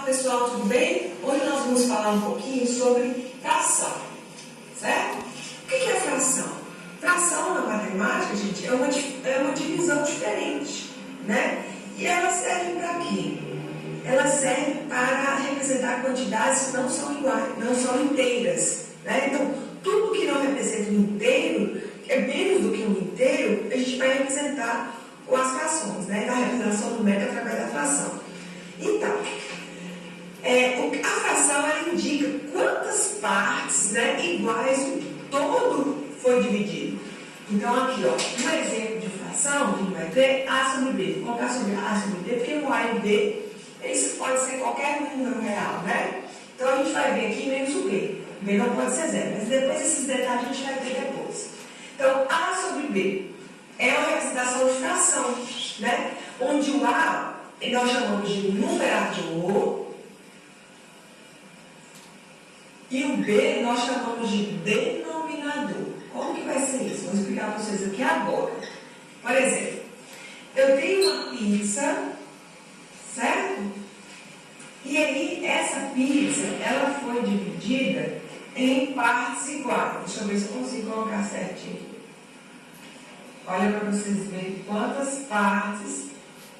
pessoal, tudo bem? Hoje nós vamos falar um pouquinho sobre fração, certo? O que é fração? Fração na matemática, gente, é uma divisão diferente, né? E ela serve para quê? Ela serve para representar quantidades que não são iguais, não são inteiras, né? Então, tudo que não representa um inteiro, que é menos do que um inteiro, a gente vai representar com as frações, né? Da representação numérica através da fração. Então, a fração ela indica quantas partes, né, iguais o todo foi dividido. Então, aqui, ó, um exemplo de fração que a gente vai ver, A sobre B. Vou colocar sobre A sobre B, porque o A e o B, isso pode ser qualquer número real, né? Então, a gente vai ver aqui menos o B. O B não pode ser zero, mas depois esses detalhes a gente vai ver depois. Então, A sobre B é uma representação de fração, né? Onde o A nós chamamos de numerador e o B nós chamamos de denominador. Como que vai ser isso? Vou explicar para vocês aqui agora. Por exemplo, eu tenho uma pizza, certo? E aí, essa pizza, ela foi dividida em partes iguais. Deixa eu ver se eu consigo colocar certinho aqui. Olha para vocês verem quantas partes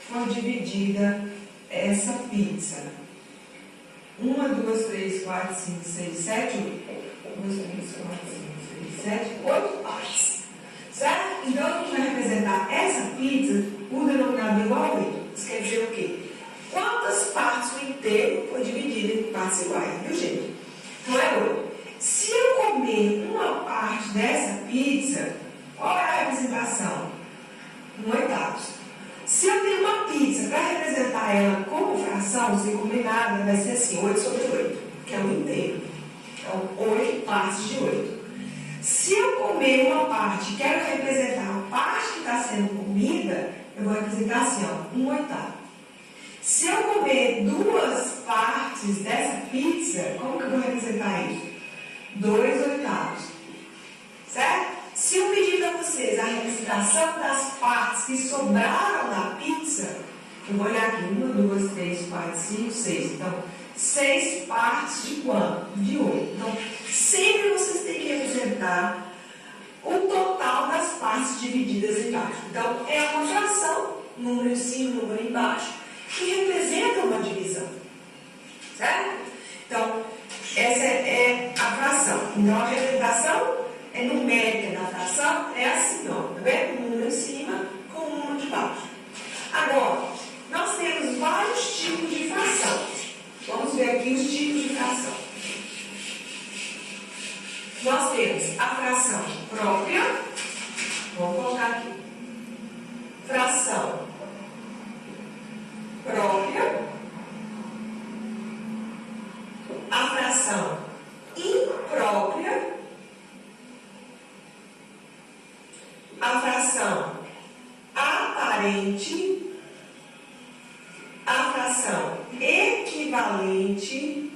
foi dividida essa pizza. 1, 2, 3, 4, 5, 6, 7, 8. 1, 2, 3, 4, 5, 6, 7, 8 partes. Certo? Então, a gente vai representar essa pizza, o denominador igual a 8. Isso quer dizer o quê? Quantas partes o inteiro foi dividido em partes iguais, viu, gente? Então, é 8. Se eu comer uma parte dessa pizza, qual é a representação? 1/8. Se eu tenho uma pizza para representar ela como fração, sem comer nada, vai ser assim, 8 sobre 8, que é o inteiro. Então, 8 partes de 8. Se eu comer uma parte e quero representar a parte que está sendo comida, eu vou representar assim, ó, 1/8. Se eu comer 2 partes dessa pizza, como que eu vou representar isso? 2/8. Certo? Se eu pedir para vocês a representação das partes que sobraram da pizza, eu vou olhar aqui, 1, 2, 3, 4, 5, 6. Então, 6 partes de quanto? De 8. Então, sempre vocês têm que representar o total das partes divididas embaixo. Então, é uma fração, número em cima, número embaixo, que representa uma divisão. Certo? Então, essa é a fração. Então, a representação numérica da fração é assim, ó, tá vendo? Um número em cima com um número de baixo. Agora, nós temos vários tipos de fração. Vamos ver aqui os tipos de fração. Nós temos a fração própria, vamos colocar aqui, fração própria, a fração imprópria, a fração aparente, a fração equivalente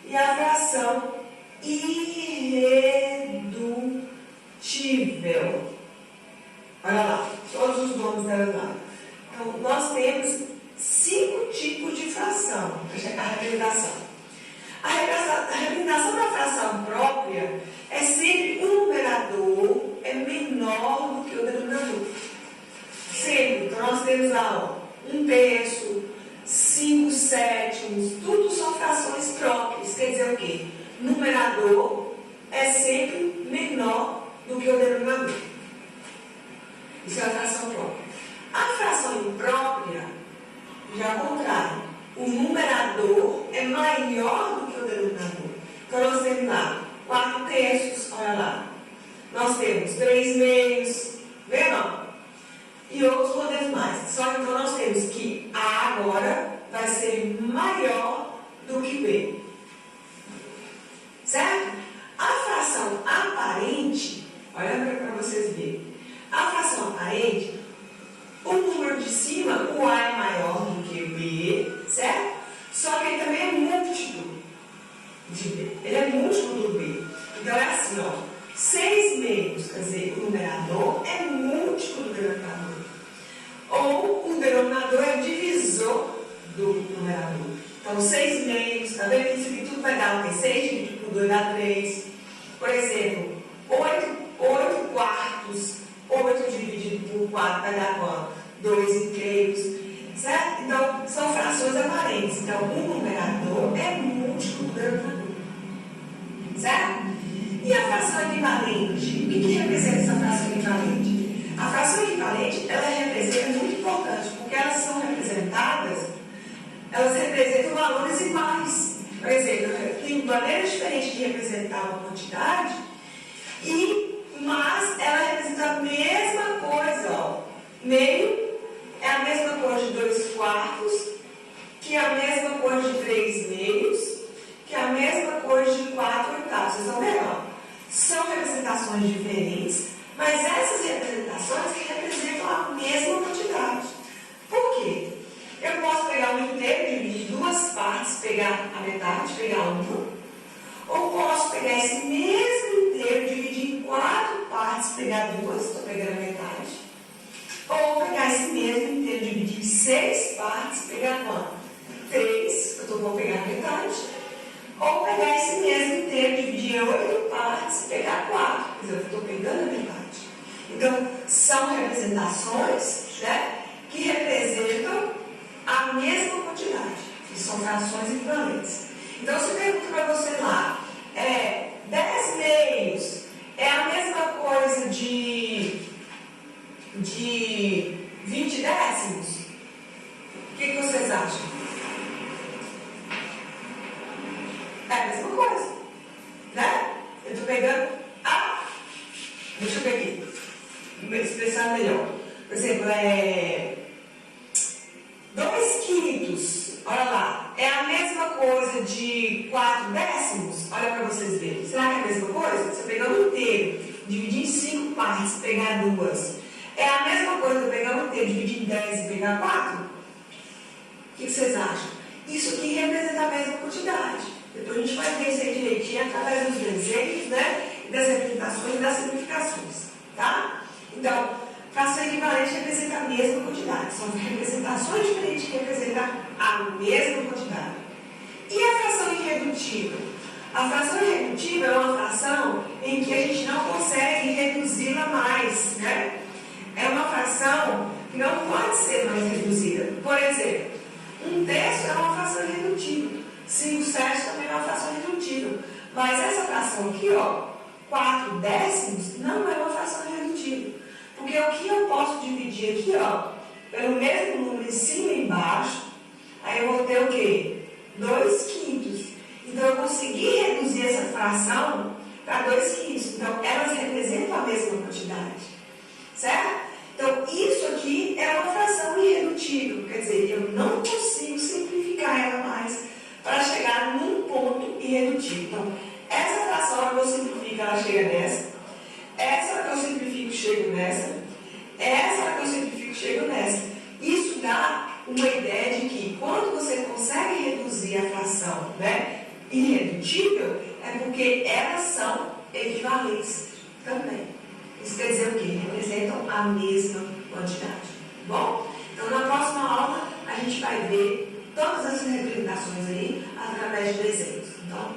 e a fração irredutível. Olha lá, todos os nomes delas lá. Então, nós temos 5 tipos de fração. A representação. A representação da fração própria é sempre o numerador é menor do que o denominador. Sempre. Então, nós temos lá, ó, 1/3, 5/7, tudo são frações próprias. Quer dizer o quê? Numerador é sempre menor do que o denominador. Isso é a fração própria. A fração imprópria, já é o contrário. O numerador é maior do que o denominador. Então, nós temos lá 4/3, olha lá. Nós temos 3/2, vendo? E outros modelos mais. Só que então nós temos que A agora vai ser maior do que B. Certo? A fração aparente, olha para vocês verem. A fração aparente, o número de cima, o A é maior do que o B, certo? Só que ele também é múltiplo. Então, 6 meios, tá vendo? Isso aqui tudo vai dar o quê? 6 dividido por 2 dá 3. Por exemplo, 8 quartos, 8 dividido por 4 vai dar quanto? 2 inteiros. Certo? Então, são frações aparentes. Então, um numerador é múltiplo do denominador. Certo? E a fração equivalente? O que representa essa fração equivalente? A fração equivalente, ela representa, é muito importante, porque elas são representadas, elas representam valores iguais. Por exemplo, tem maneiras diferentes de representar uma quantidade, mas ela representa a mesma coisa. Ó. Meio é a mesma coisa de 2 quartos, que é a mesma coisa de 3 meios, que é a mesma coisa de 4 oitavos. Vocês estão vendo? São representações diferentes, mas essas representações representam a mesma quantidade. Por quê? Eu posso pegar um inteiro, dividir em 2 partes, pegar a metade, pegar uma. Ou posso pegar esse mesmo inteiro, dividir em 4 partes, pegar 2, estou pegando a metade. Ou pegar esse mesmo inteiro, dividir em 6 partes, pegar quanto? 3, eu vou pegar a metade. Ou pegar esse mesmo inteiro, dividir em 8 partes, pegar 4. Quer dizer, eu estou pegando a metade. Então, são representações, né, que representam a mesma quantidade. Que são frações equivalentes. Então, se eu pergunto para você lá, 10 meios é a mesma coisa de 20 décimos? O que vocês acham? É a mesma coisa, né? Eu estou pegando deixa eu ver aqui, me expressar melhor. Por exemplo, 2 quintos, olha lá, é a mesma coisa de 4 décimos? Olha para vocês verem. Será que é a mesma coisa? Se eu pegar um inteiro, dividir em 5 partes, pegar 2, é a mesma coisa que eu pegar um inteiro, dividir em 10 e pegar 4? O que vocês acham? Isso aqui representa a mesma quantidade. Depois a gente vai ver isso aí direitinho através dos desenhos, né? E das representações e das simplificações. Tá? Então, fração equivalente representa a mesma quantidade. São representações diferentes que representam a mesma quantidade. E a fração irredutível? A fração irredutível é uma fração em que a gente não consegue reduzi-la mais, né? É uma fração que não pode ser mais reduzida. Por exemplo, 1/3 é uma fração irredutível. 5/7 também é uma fração irredutível. Mas essa fração aqui, ó, 4 décimos, não é uma fração irredutível. Porque o que eu posso dividir aqui, ó, pelo mesmo número em cima e embaixo, aí eu vou ter o quê? 2 quintos. Então, eu consegui reduzir essa fração para 2 quintos. Então, elas representam a mesma quantidade. Certo? Então, isso aqui é uma fração irredutível. Quer dizer, eu não consigo simplificar ela mais para chegar num ponto irredutível. Então, essa fração que eu simplifico, ela chega nessa. Essa que eu simplifico, chego nessa. Essa que eu simplifico, chego nessa. Isso dá uma ideia de que quando você consegue reduzir a fração, né, irredutível, é porque elas são equivalentes também. Isso quer dizer o quê? Representam a mesma quantidade. Bom? Então, na próxima aula, a gente vai ver todas essas representações aí através de desenhos. Então,